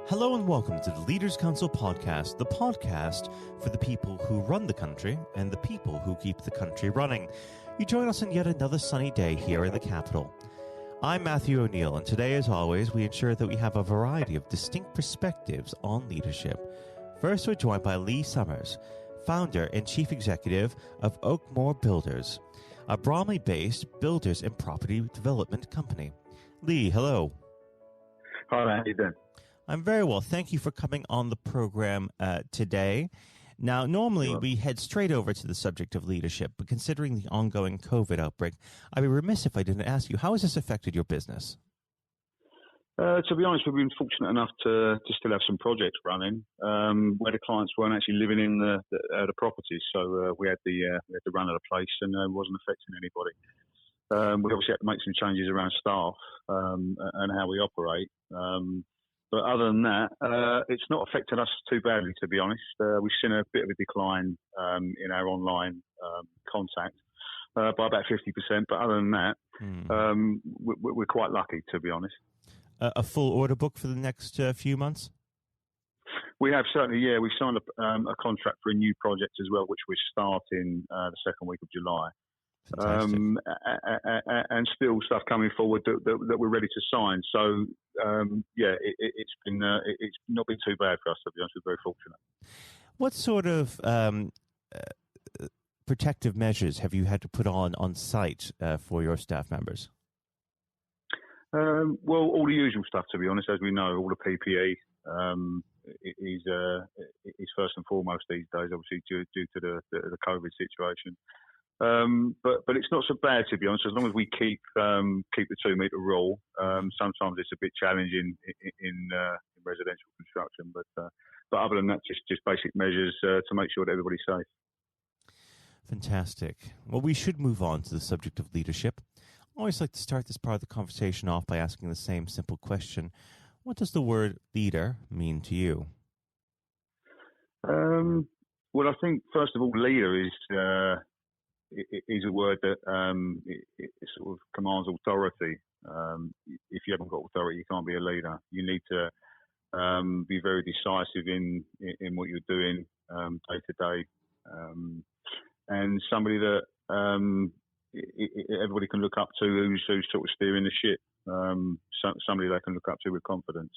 Hello and welcome to the Leaders Council podcast, the podcast for the people who run the country and the people who keep the country running. You join us on yet another sunny day here in the capital. I'm Matthew O'Neill, and today, as always, we ensure that we have a variety of distinct perspectives on leadership. First, we're joined by Lee Summers, founder and chief executive of Oakmore Builders, a Bromley-based builders and property development company. Lee, hello. Hi, how you doing? I'm very well. Thank you for coming on the program today. Now, normally we head straight over to the subject of leadership, but considering the ongoing COVID outbreak, I'd be remiss if I didn't ask you, how has this affected your business? To be honest, we've been fortunate enough to still have some projects running where the clients weren't actually living in the properties, so we had the run of the place, and it wasn't affecting anybody. We obviously had to make some changes around staff and how we operate. But other than that, it's not affected us too badly, to be honest. We've seen a bit of a decline in our online contact by about 50%. But other than that, we're quite lucky, to be honest. A full order book for the next few months? We have certainly, yeah. We signed a contract for a new project as well, which we're starting the second week of July. And still stuff coming forward that we're ready to sign. So it's not been too bad for us, to be honest. We're very fortunate. What sort of protective measures have you had to put on site for your staff members? Well, all the usual stuff, to be honest. As we know, all the PPE is first and foremost these days, obviously due to the COVID situation. But it's not so bad, to be honest, as long as we keep the 2 metre rule. Sometimes it's a bit challenging in residential construction, but other than that, just basic measures to make sure that everybody's safe. Fantastic. Well, we should move on to the subject of leadership. I always like to start this part of the conversation off by asking the same simple question. What does the word leader mean to you? Well, I think, first of all, leader is a word that it sort of commands authority. If you haven't got authority, you can't be a leader. You need to be very decisive in what you're doing day to day, and somebody that everybody can look up to, who's sort of steering the ship. Somebody they can look up to with confidence.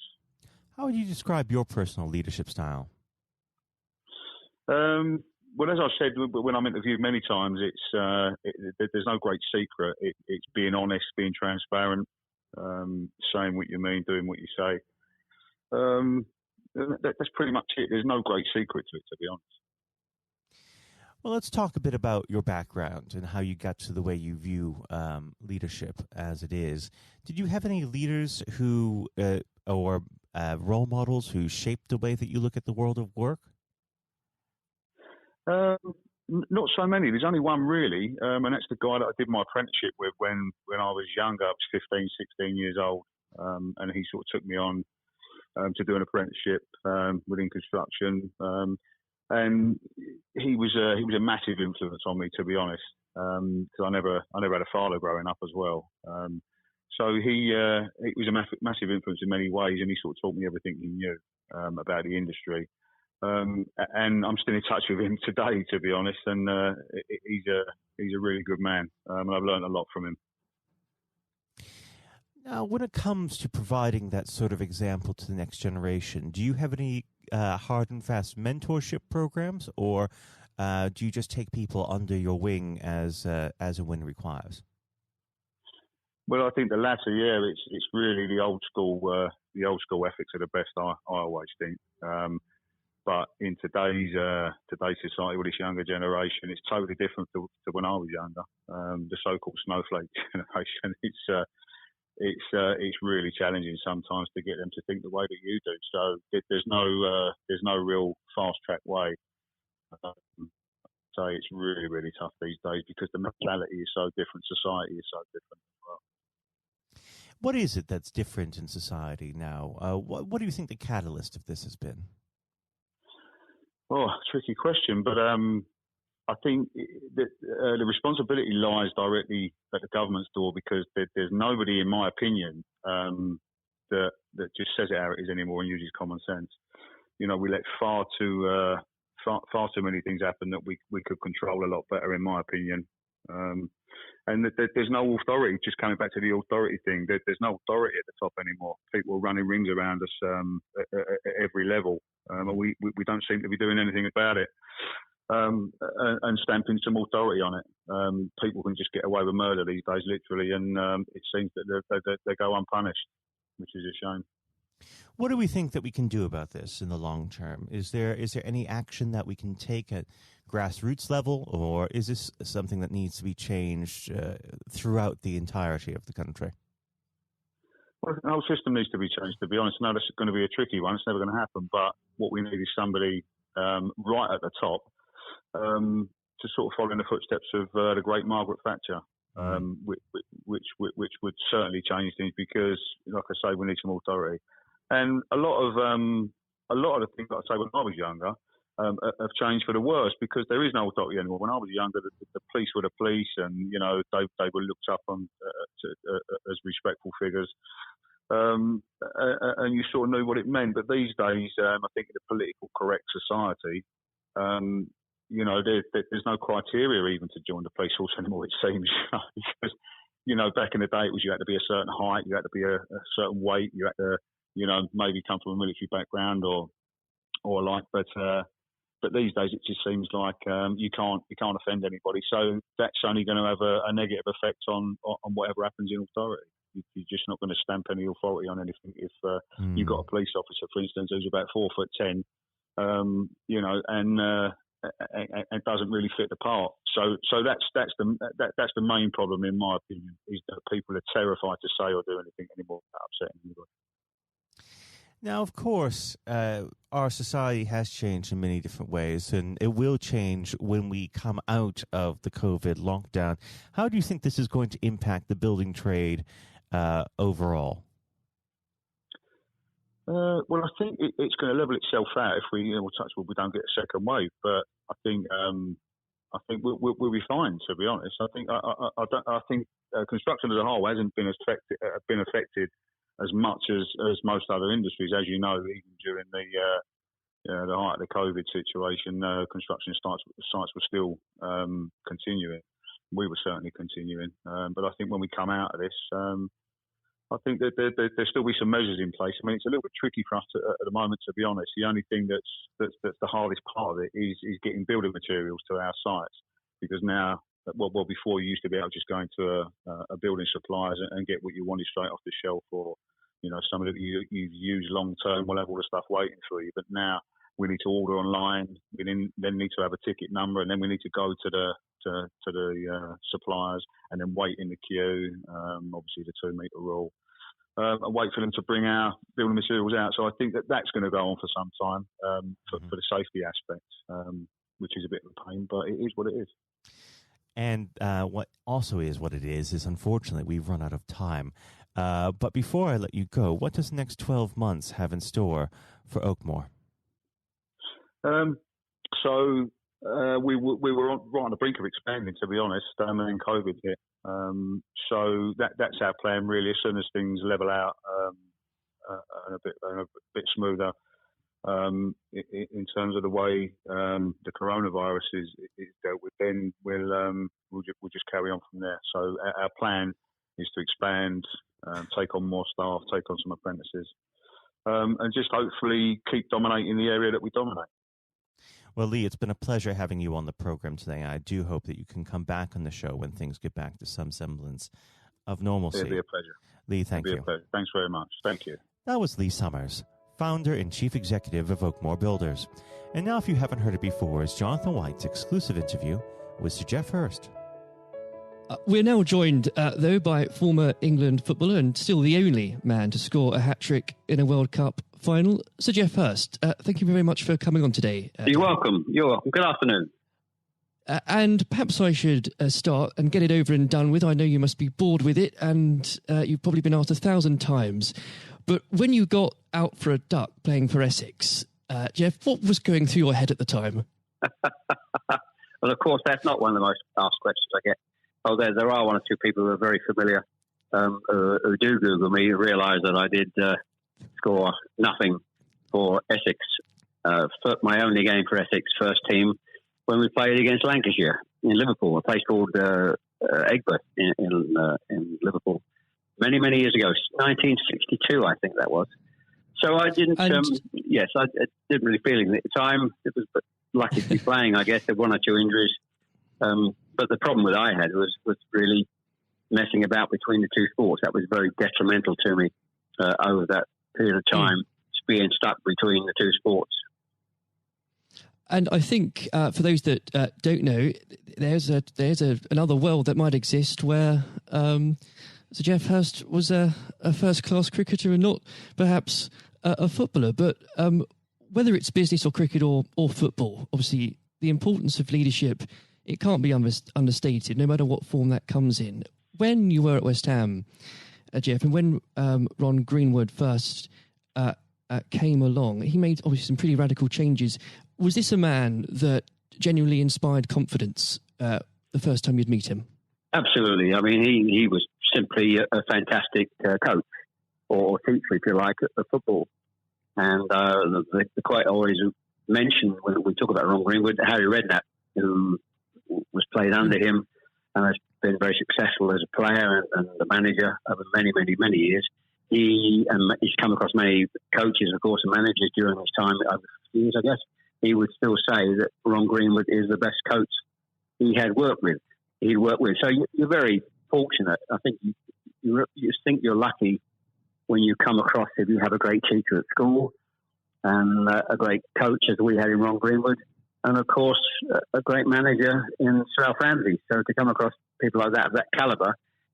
How would you describe your personal leadership style? Well, as I said, when I'm interviewed many times, there's no great secret. It's being honest, being transparent, saying what you mean, doing what you say. That's pretty much it. There's no great secret to it, to be honest. Well, let's talk a bit about your background and how you got to the way you view leadership as it is. Did you have any leaders who or role models who shaped the way that you look at the world of work? Not so many. There's only one really, and that's the guy that I did my apprenticeship with when I was younger. I was 15, 16 years old, and he sort of took me on to do an apprenticeship within construction. And he was a massive influence on me, to be honest, because I never had a father growing up as well. So he was a massive influence in many ways, and he sort of taught me everything he knew about the industry. And I'm still in touch with him today, to be honest, and he's a really good man, and I've learned a lot from him. Now, when it comes to providing that sort of example to the next generation, do you have any hard and fast mentorship programs, or do you just take people under your wing as and when requires? Well, I think the latter. Yeah, it's really the old school ethics are the best. I always think. But in today's society, with this younger generation, it's totally different to when I was younger. The so-called snowflake generation. It's really challenging sometimes to get them to think the way that you do. So there's no real fast track way. So it's really, really tough these days because the mentality is so different. Society is so different as well. What is it that's different in society now? What do you think the catalyst of this has been? Oh, tricky question, but I think that the responsibility lies directly at the government's door because there's nobody, in my opinion, that just says it how it is anymore and uses common sense. You know, we let far too many things happen that we could control a lot better, in my opinion. And there's no authority. Just coming back to the authority thing, there's no authority at the top anymore. People are running rings around us at every level. We don't seem to be doing anything about it. And stamping some authority on it. People can just get away with murder these days, literally, and it seems that they go unpunished, which is a shame. What do we think that we can do about this in the long term? Is there any action that we can take at grassroots level, or is this something that needs to be changed throughout the entirety of the country? Well, the whole system needs to be changed, to be honest. I know this is going to be a tricky one. It's never going to happen. But what we need is somebody right at the top to sort of follow in the footsteps of the great Margaret Thatcher, which would certainly change things because, like I say, we need some authority. And a lot of the things that I say when I was younger have changed for the worse because there is no authority anymore. When I was younger, the police were the police, and you know they were looked up on as respectful figures, and you sort of knew what it meant. But these days, I think in a political correct society, you know, there's no criteria even to join the police force anymore. It seems because you know back in the day it was you had to be a certain height, you had to be a certain weight, you had to maybe come from a military background or like, but these days it just seems like you can't offend anybody. So that's only going to have a negative effect on whatever happens in authority. You're just not going to stamp any authority on anything if you've got a police officer, for instance, who's about 4'10", and doesn't really fit the part. So that's the main problem, in my opinion, is that people are terrified to say or do anything anymore without upsetting anybody. Now, of course, our society has changed in many different ways, and it will change when we come out of the COVID lockdown. How do you think this is going to impact the building trade overall? Well, I think it's going to level itself out if we don't get a second wave. But I think we'll be fine. To be honest, I think construction as a whole hasn't been affected as much as most other industries. As you know, even during the height of the COVID situation, construction sites were still continuing. We were certainly continuing. But I think when we come out of this, I think that there'll still be some measures in place. I mean, it's a little bit tricky for us at the moment, to be honest. The only thing that's the hardest part of it is getting building materials to our sites, because now, well, before you used to be able to just go into a building suppliers and get what you wanted straight off the shelf, or some of it you've used long term will have all the stuff waiting for you. But now we need to order online. We then need to have a ticket number, and then we need to go to the suppliers and then wait in the queue. Obviously the 2 metre rule, and wait for them to bring our building materials out. So I think that's going to go on for some time for the safety aspect, which is a bit of a pain, but it is what it is. And what also is what it is unfortunately we've run out of time. But before I let you go, what does the next 12 months have in store for Oakmore? So we were right on the brink of expanding, to be honest, and then COVID hit. So that's our plan, really. As soon as things level out and a bit smoother in terms of the way the coronavirus is dealt with, then we'll just carry on from there. So our plan is to expand, take on more staff, take on some apprentices, and just hopefully keep dominating the area that we dominate. Well, Lee, it's been a pleasure having you on the program today. I do hope that you can come back on the show when things get back to some semblance of normalcy. It'll be a pleasure. Lee, thank you. Thanks very much. Thank you. That was Lee Summers, founder and chief executive of Oakmore Builders. And now, if you haven't heard it before, is Jonathan White's exclusive interview with Sir Geoff Hurst. We're now joined, though, by former England footballer and still the only man to score a hat-trick in a World Cup final, Sir Geoff Hurst. Thank you very much for coming on today. You're welcome. You're welcome. Good afternoon. And perhaps I should start and get it over and done with. I know you must be bored with it, and you've probably been asked 1,000 times. But when you got out for a duck playing for Essex, Geoff, what was going through your head at the time? Well, of course, that's not one of the most asked questions I get. Oh, there are one or two people who are very familiar who do Google me, realise that I did score nothing for Essex. My only game for Essex first team when we played against Lancashire in Liverpool, a place called Egbert in Liverpool, many years ago, 1962, I think that was. So I didn't. I didn't really feel it at the time. It was lucky to be playing. I guess there were one or two injuries, but the problem that I had was really messing about between the two sports. That was very detrimental to me over that period of time, being stuck between the two sports. And I think for those that don't know, there's another world that might exist where Sir Geoff Hurst was a first-class cricketer and not perhaps a footballer. But whether it's business or cricket or football, obviously the importance of leadership, it can't be understated, no matter what form that comes in. When you were at West Ham, Geoff, and when Ron Greenwood first came along, he made obviously some pretty radical changes. Was this a man that genuinely inspired confidence the first time you'd meet him? Absolutely. I mean, he was simply a fantastic coach or teacher, if you like, of football. And they quite always mention when we talk about Ron Greenwood, Harry Redknapp, who was played under him and has been very successful as a player and a manager over many years. He's come across many coaches, of course, and managers during his time over years, I guess. He would still say that Ron Greenwood is the best coach he'd worked with. So you're very fortunate. I think you think you're lucky when you come across, if you have a great teacher at school and a great coach as we had in Ron Greenwood, and of course a great manager in Sir Alf Ramsey. So to come across people like that of that calibre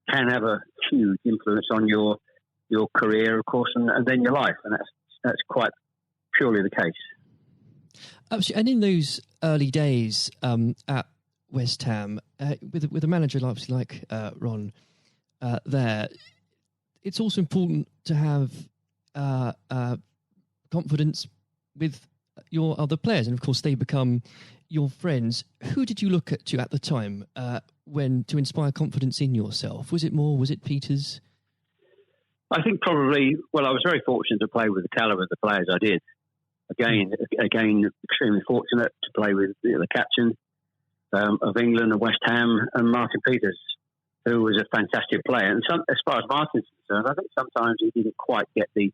can have a huge influence on your career, of course, and then your life, and that's quite purely the case. Absolutely. And in those early days at West Ham, with a manager like Ron there, it's also important to have confidence with your other players, and of course they become your friends. Who did you look at the time when to inspire confidence in yourself? Was it Peters? I think probably. Well, I was very fortunate to play with the calibre of the players I did. Again, extremely fortunate to play with the captain of England and West Ham, and Martin Peters, who was a fantastic player. And as far as Martin's concerned, I think sometimes he didn't quite get the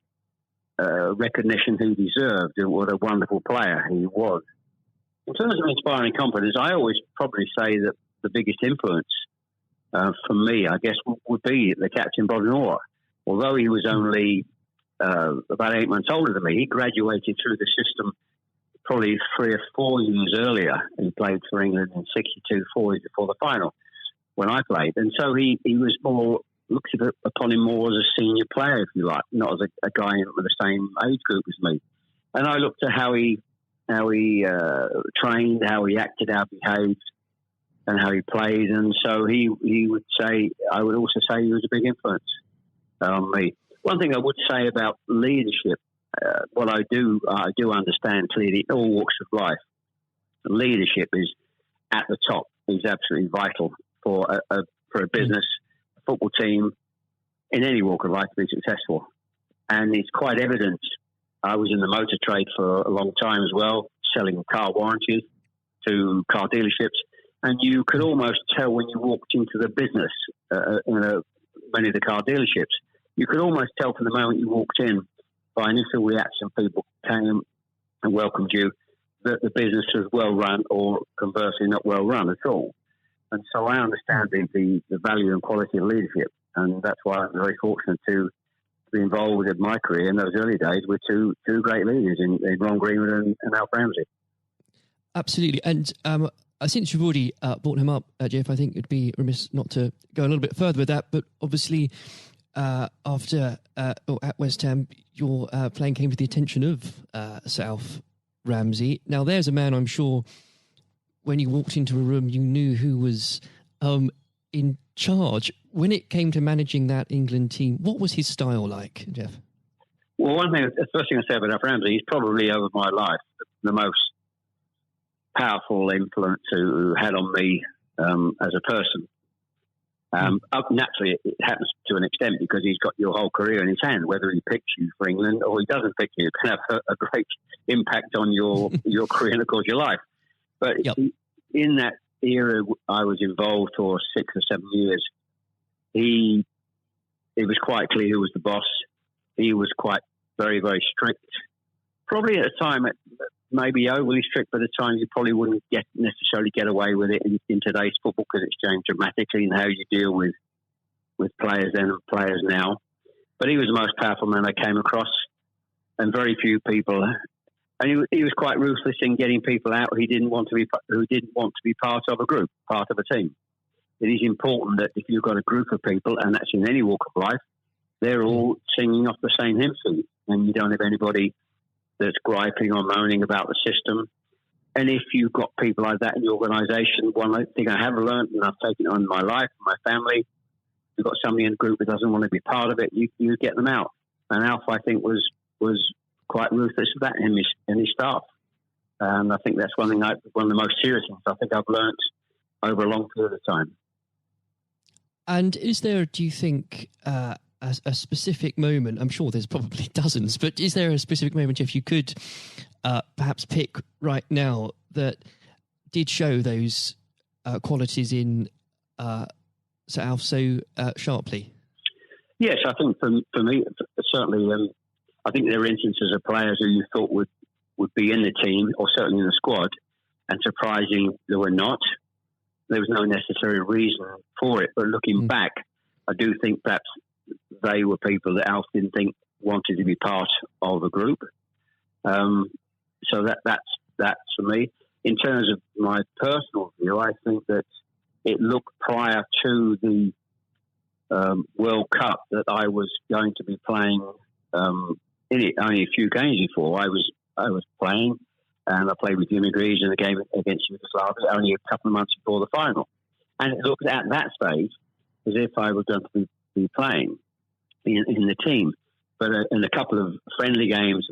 recognition he deserved and what a wonderful player he was. In terms of inspiring confidence, I always probably say that the biggest influence for me, I guess, would be the captain, Bobby Moore. Although he was only about 8 months older than me, he graduated through the system probably 3 or 4 years earlier. He played for England in 62, 4 years before the final when I played. And so he was more looked upon him more as a senior player, if you like, not as a guy with the same age group as me. And I looked at how he trained, how he acted, how he behaved, and how he played. And so he would say, I would also say he was a big influence on me. One thing I would say about leadership, what I do understand clearly in all walks of life, leadership is at the top, is absolutely vital for a business, a football team, in any walk of life to be successful. And it's quite evident. I was in the motor trade for a long time as well, selling car warranties to car dealerships. And you could almost tell when you walked into the business, many of the car dealerships, you could almost tell from the moment you walked in by initial reaction, people came and welcomed you, that the business was well run or conversely not well run at all. And so I understand the value and quality of leadership. And that's why I'm very fortunate to be involved in my career in those early days with two great leaders in Ron Greenwood and Alf Ramsey. Absolutely. And since you've already brought him up, Geoff, I think it'd be remiss not to go a little bit further with that. But obviously, after at West Ham, your playing came to the attention of Sir Alf Ramsey. Now, there's a man I'm sure when you walked into a room, you knew who was in charge. When it came to managing that England team, what was his style like, Geoff? Well, the first thing I say about Alf Ramsey, he's probably over my life the most powerful influence who had on me as a person. Naturally, it happens to an extent because he's got your whole career in his hand. Whether he picks you for England or he doesn't pick you, it can have a great impact on your career and, of course, your life. But in that era I was involved for 6 or 7 years, it was quite clear who was the boss. He was quite very, very strict. Probably at the time, maybe overly strict, but at the time you probably wouldn't necessarily get away with it in today's football because it's changed dramatically in how you deal with players then and players now. But he was the most powerful man I came across, and very few people. And he was quite ruthless in getting people out who didn't want to be part of a group, part of a team. It is important that if you've got a group of people, and that's in any walk of life, they're all singing off the same hymn sheet, and you don't have anybody that's griping or moaning about the system. And if you've got people like that in your organisation, one thing I have learned, and I've taken it on in my life, my family, you've got somebody in a group that doesn't want to be part of it, you get them out. And Alf, I think, was quite ruthless with that in his staff. And I think that's one of the most serious things I think I've learnt over a long period of time. And is there, do you think, a specific moment, I'm sure there's probably dozens, but is there a specific moment, if you could perhaps pick right now, that did show those qualities in Sir Alf so sharply? Yes, I think for me, certainly, I think there are instances of players who you thought would be in the team, or certainly in the squad, and surprisingly they were not. There was no necessary reason for it, but looking back, I do think perhaps they were people that Alf didn't think wanted to be part of a group. So that's for me. In terms of my personal view, I think that it looked prior to the World Cup that I was going to be playing in it. Only a few games before I was playing, and I played with Jimmy Greaves in a game against Yugoslavia only a couple of months before the final. And it looked at that stage as if I was going to be playing in the team. But in a couple of more friendly games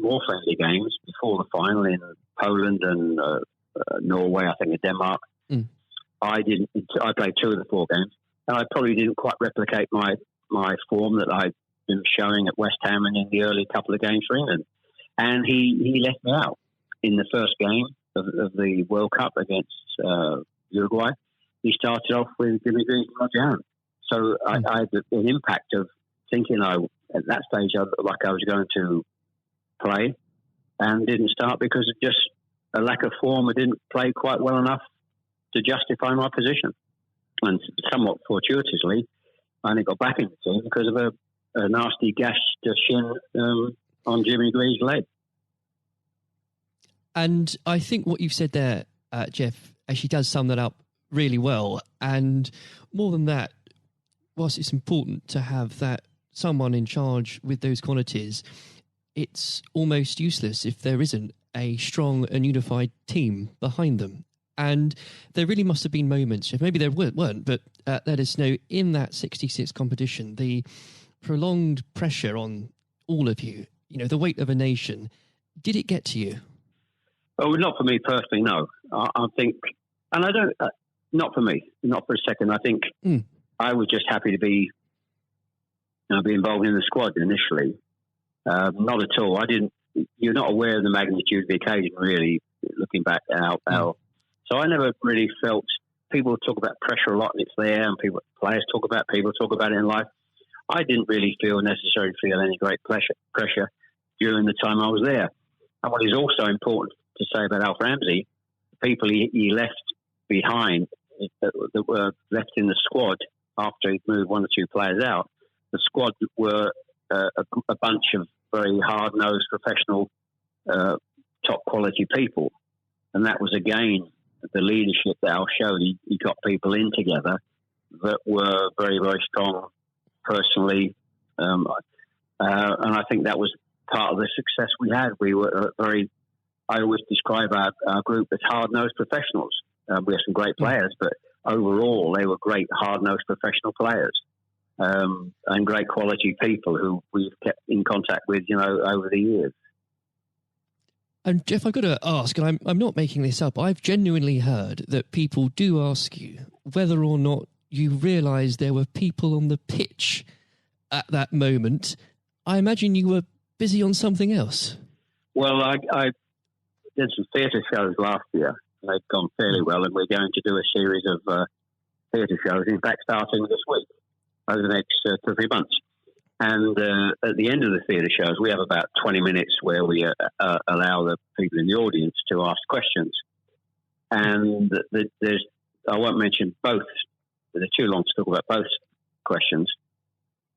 before the final in Poland and Norway, I think, and Denmark, I played 2 of the 4 games, and I probably didn't quite replicate my form that I'd been showing at West Ham and in the early couple of games for England. And he left me out in the first game of the World Cup against Uruguay. He started off with Jimmy Greaves and Roger Hunt. So I had an impact of thinking at that stage I looked like I was going to play, and didn't start because of just a lack of form. I didn't play quite well enough to justify my position. And somewhat fortuitously, I only got back in the team because of a nasty gash to shin on Jimmy Greaves' leg. And I think what you've said there, Geoff, actually does sum that up really well. And more than that, whilst it's important to have that someone in charge with those qualities, it's almost useless if there isn't a strong and unified team behind them. And there really must have been moments, maybe there weren't, but let us know, in that 66 competition, the prolonged pressure on all of you, the weight of a nation, did it get to you? Oh, not for me personally, no. I think, and I don't, not for me, not for a second. I think I was just happy to be involved in the squad initially. Not at all. You're not aware of the magnitude of the occasion, really, looking back out. So I never really felt, people talk about pressure a lot and it's there, and players talk about it in life. I didn't really necessarily feel any great pressure during the time I was there. And what is also important to say about Alf Ramsey, the people he left behind that were left in the squad after he moved 1 or 2 players out, the squad were a bunch of very hard-nosed, professional, top-quality people. And that was, again, the leadership that Al showed. He got people in together that were very, very strong personally. And I think that was part of the success we had. We were I always describe our group as hard-nosed professionals. We have some great players, but overall they were great hard-nosed professional players. And great quality people who we've kept in contact with, over the years. And Geoff, I've got to ask, and I'm not making this up, I've genuinely heard that people do ask you whether or not you realised there were people on the pitch at that moment, I imagine you were busy on something else. Well, I did some theatre shows last year. They've gone fairly well, and we're going to do a series of theatre shows, in fact, starting this week, over the next 2 or 3 months. And at the end of the theatre shows, we have about 20 minutes where we allow the people in the audience to ask questions. And I won't mention both. They're too long to talk about both questions.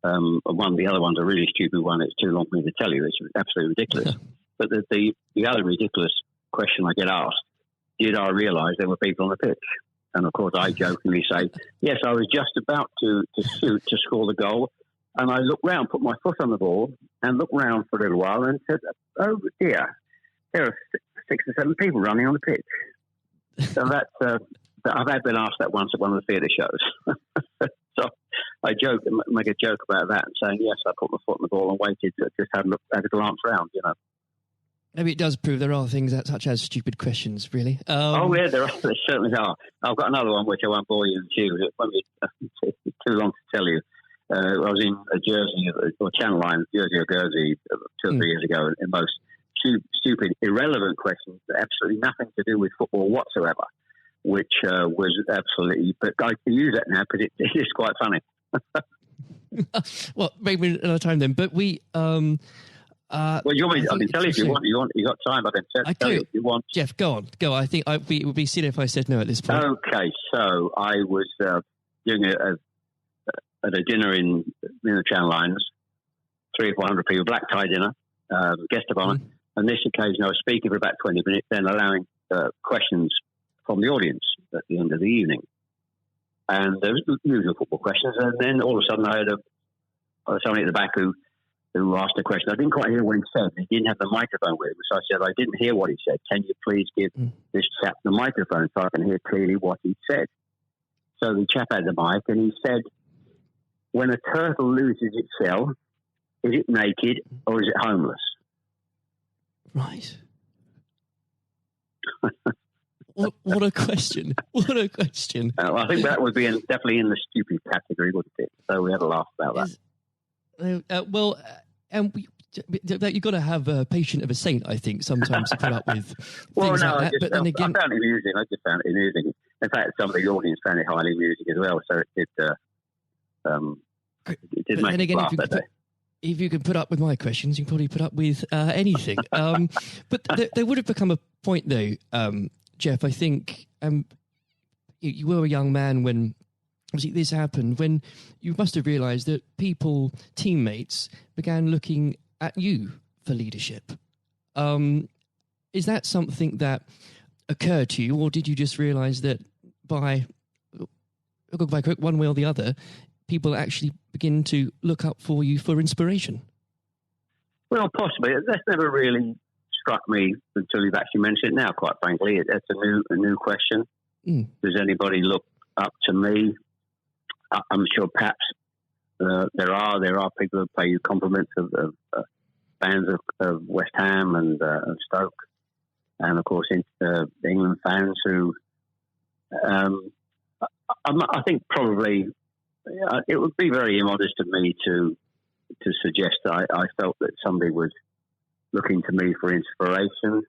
The other one's a really stupid one. It's too long for me to tell you. It's absolutely ridiculous. But the other ridiculous question I get asked, did I realise there were people on the pitch? And of course I jokingly say, yes, I was just about to shoot to score the goal. And I looked round, put my foot on the ball and looked round for a little while and said, oh dear, there are 6 or 7 people running on the pitch. So that's, I've been asked that once at one of the theatre shows. So I make a joke about that and saying, yes, I put my foot on the ball and waited to just have a glance round, you know. Maybe it does prove there are things such as stupid questions, really. Oh, yeah, there certainly are. I've got another one which I won't bore you with. It won't be too long to tell you. I was in a Jersey, or Channel Line, Jersey or Guernsey, 2 or 3 years ago, and most stupid, irrelevant questions, absolutely nothing to do with football whatsoever, which was absolutely, but I can use that now because it is quite funny. Well, maybe another time then, but we... well, you want me? I can tell you if you want. You got time? I can tell you if you want. Jeff, go on. Go. I think it would be silly if I said no at this point. Okay, so I was doing at a dinner in the Channel Lines, 300 or 400 people, black tie dinner, guest of honour. On this occasion, I was speaking for about 20 minutes, then allowing questions from the audience at the end of the evening. And there was usual football questions, and then all of a sudden I had somebody at the back who asked a question. I didn't quite hear what he said. He didn't have the microphone with him. So I said, I didn't hear what he said. Can you please give this chap the microphone so I can hear clearly what he said? So the chap had the mic and he said, when a turtle loses its shell, is it naked or is it homeless? Right. What a question. What a question. I think that would be definitely in the stupid category, wouldn't it? So we had a laugh about that. You've got to have a patient of a saint, I think, sometimes to put up with things like that. But then again, I found it amusing. I just found it amusing. In fact, some of the audience found it highly amusing as well. So it did make me laugh that day. If you can put up with my questions, you can probably put up with anything. But there would have become a point, though, Geoff, I think you were a young man when obviously this happened, when you must have realised that teammates, began looking at you for leadership. Is that something that occurred to you, or did you just realise that by one way or the other, people actually begin to look up for you for inspiration? Well, possibly. That's never really struck me until you've actually mentioned it now, quite frankly. It's a new question. Does anybody look up to me? I'm sure perhaps there are people who pay you compliments of fans of West Ham and Stoke, and of course England fans who I think probably it would be very immodest of me to suggest that I felt that somebody was looking to me for inspiration.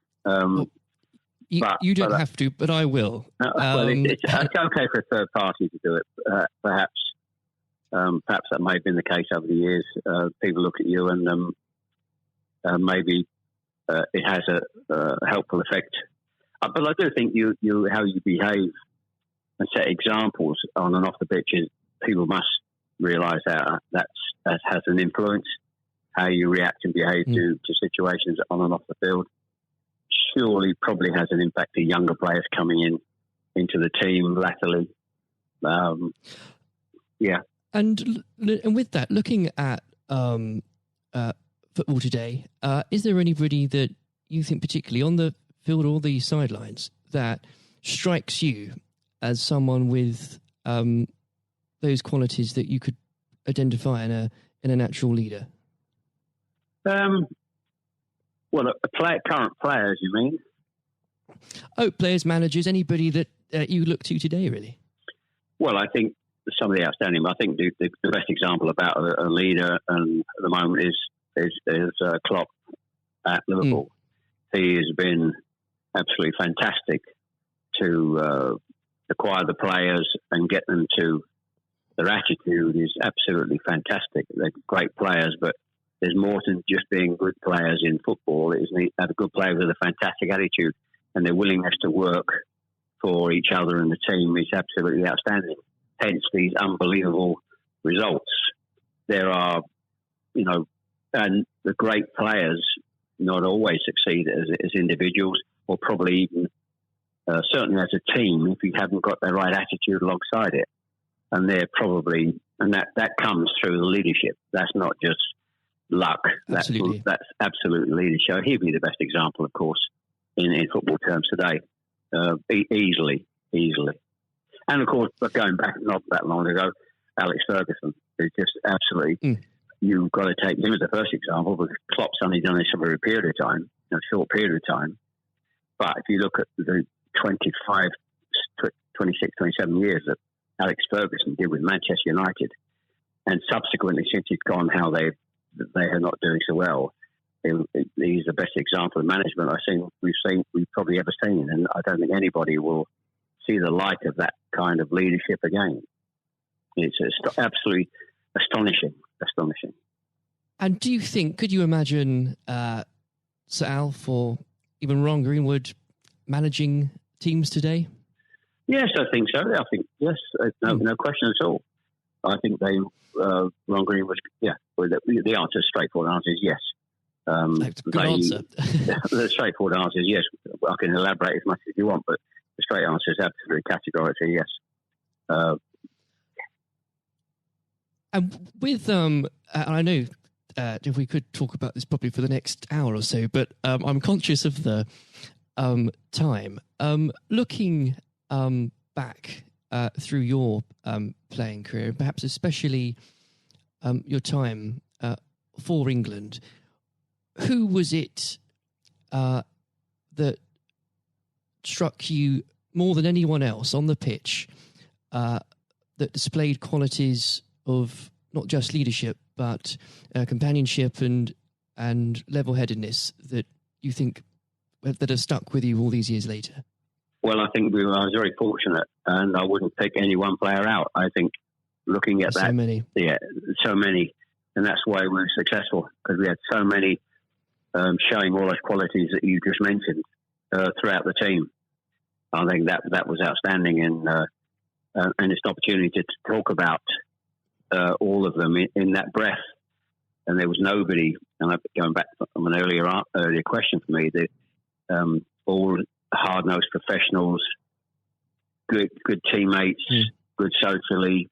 You don't have to, but I will. It's okay for a third party to do it. Perhaps that may have been the case over the years. People look at you and maybe it has a helpful effect. But I do think you how you behave and set examples on and off the pitches, people must realise that has an influence. How you react and behave to situations on and off the field surely probably has an impact to younger players coming into the team latterly. And with that, looking at football today, is there anybody that you think particularly on the field or the sidelines that strikes you as someone with those qualities that you could identify in a natural leader? Well, current players, you mean? Oh, players, managers, anybody that you look to today, really? Well, I think some of the outstanding. I think the best example about a leader at the moment is Klopp at Liverpool. He has been absolutely fantastic to acquire the players and get them to. Their attitude is absolutely fantastic. They're great players, but there's more than just being good players in football. It is need to have good players with a fantastic attitude, and their willingness to work for each other and the team is absolutely outstanding. Hence these unbelievable results. There are, and the great players not always succeed as individuals, or probably even certainly as a team if you haven't got the right attitude alongside it. And they're probably, and that comes through the leadership. That's not just luck. Absolutely. That's absolute leadership. He'd be the best example, of course, in football terms today, easily. And of course, but going back not that long ago, Alex Ferguson is just absolutely. You've got to take him as the first example, because Klopp's only done this over a period of time, a short period of time. But if you look at the 26, 27 years that Alex Ferguson did with Manchester United, and subsequently since he's gone, how they are not doing so well. He's the best example of management we've probably ever seen, and I don't think anybody will see the light of that kind of leadership again. It's absolutely astonishing. And do you think, could you imagine Sir Alf or even Ron Greenwood managing teams today? Yes, I think so. I think yes, no question at all. I think Ron Greenwood. Yeah, the answer, straightforward answer is yes. Good answer. The straightforward answer is yes. I can elaborate as much as you want, but the straight answer is absolutely categorically yes. And with I know if we could talk about this probably for the next hour or so, but I'm conscious of the time. Looking back through your playing career, perhaps especially your time for England, who was it that struck you more than anyone else on the pitch that displayed qualities of not just leadership but companionship and level-headedness that you think that have stuck with you all these years later? Well, I think I was very fortunate, and I wouldn't pick any one player out. I think looking at that, so many, and that's why we were successful, because we had so many showing all those qualities that you just mentioned throughout the team. I think that was outstanding, and it's an opportunity to talk about all of them in that breath. And there was nobody, and going back from an earlier question for me, all hard-nosed professionals, good teammates, good socially,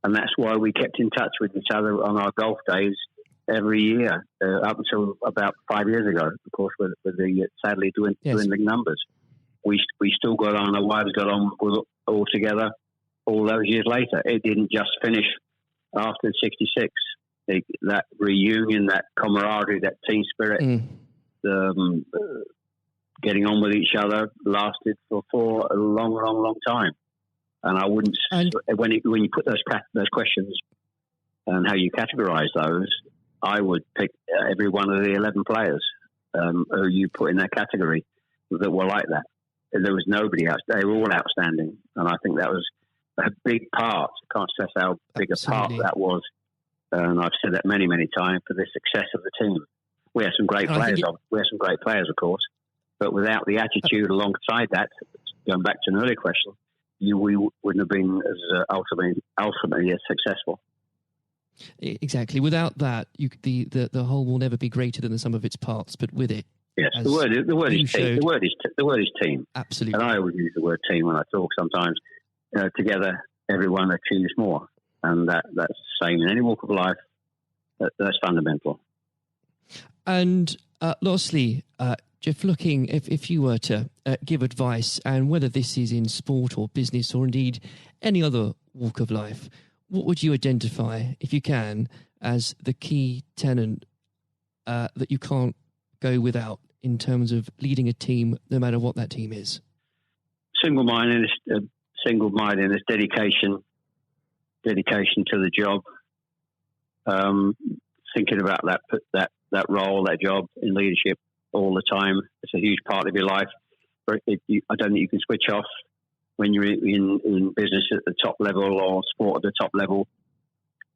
and that's why we kept in touch with each other on our golf days every year up until about 5 years ago. Of course, with the sadly dwindling numbers, we still got on. Our wives got on all together all those years later. It didn't just finish after '66. That reunion, that camaraderie, that team spirit. Getting on with each other lasted for a long time, and I wouldn't. When you put those questions and how you categorise those, I would pick every one of the 11 players who you put in that category that were like that. There was nobody else; they were all outstanding, and I think that was a big part. I can't stress how big a part that was, and I've said that many times, for the success of the team. We had some great players. We had some great players, of course. But without the attitude alongside that, going back to an earlier question, we wouldn't have been as ultimately as successful. Exactly. Without that, the whole will never be greater than the sum of its parts. But with it, yes, the word is team. The word is team. Absolutely. And I always use the word team when I talk. Sometimes together, everyone achieves more, and that's the same in any walk of life. That's fundamental. And lastly, Geoff, looking, if you were to give advice, and whether this is in sport or business or indeed any other walk of life, what would you identify, if you can, as the key tenet that you can't go without in terms of leading a team, no matter what that team is? Single-mindedness, dedication, dedication to the job, thinking about that role, that job in leadership all the time. It's a huge part of your life. I don't think you can switch off when you're in business at the top level or sport at the top level.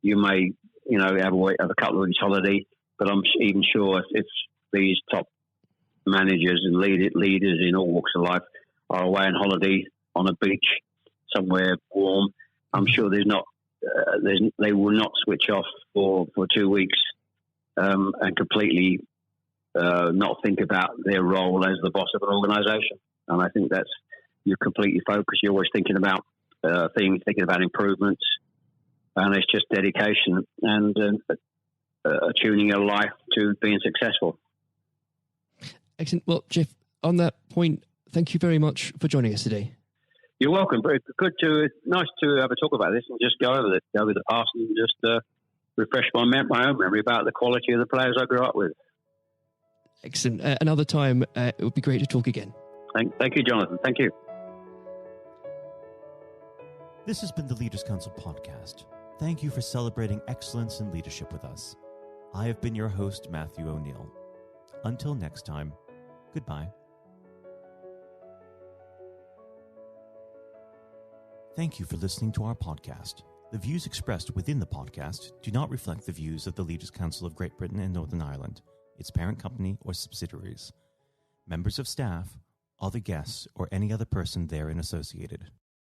You may, have a couple of weeks holiday, but I'm even sure if these top managers and leaders in all walks of life are away on holiday on a beach somewhere warm, I'm sure they will not switch off for 2 weeks and completely not think about their role as the boss of an organisation. And I think you're completely focused. You're always thinking about things, thinking about improvements, and it's just dedication and tuning your life to being successful. Excellent. Well, Geoff, on that point, thank you very much for joining us today. You're welcome. Nice to have a talk about this and just go over the past and just refresh my own memory about the quality of the players I grew up with. Excellent. Another time, it would be great to talk again. Thank you, Jonathan. Thank you. This has been the Leaders Council podcast. Thank you for celebrating excellence in leadership with us. I have been your host, Matthew O'Neill. Until next time, goodbye. Thank you for listening to our podcast. The views expressed within the podcast do not reflect the views of the Leaders Council of Great Britain and Northern Ireland, its parent company or subsidiaries, members of staff, other guests, or any other person therein associated.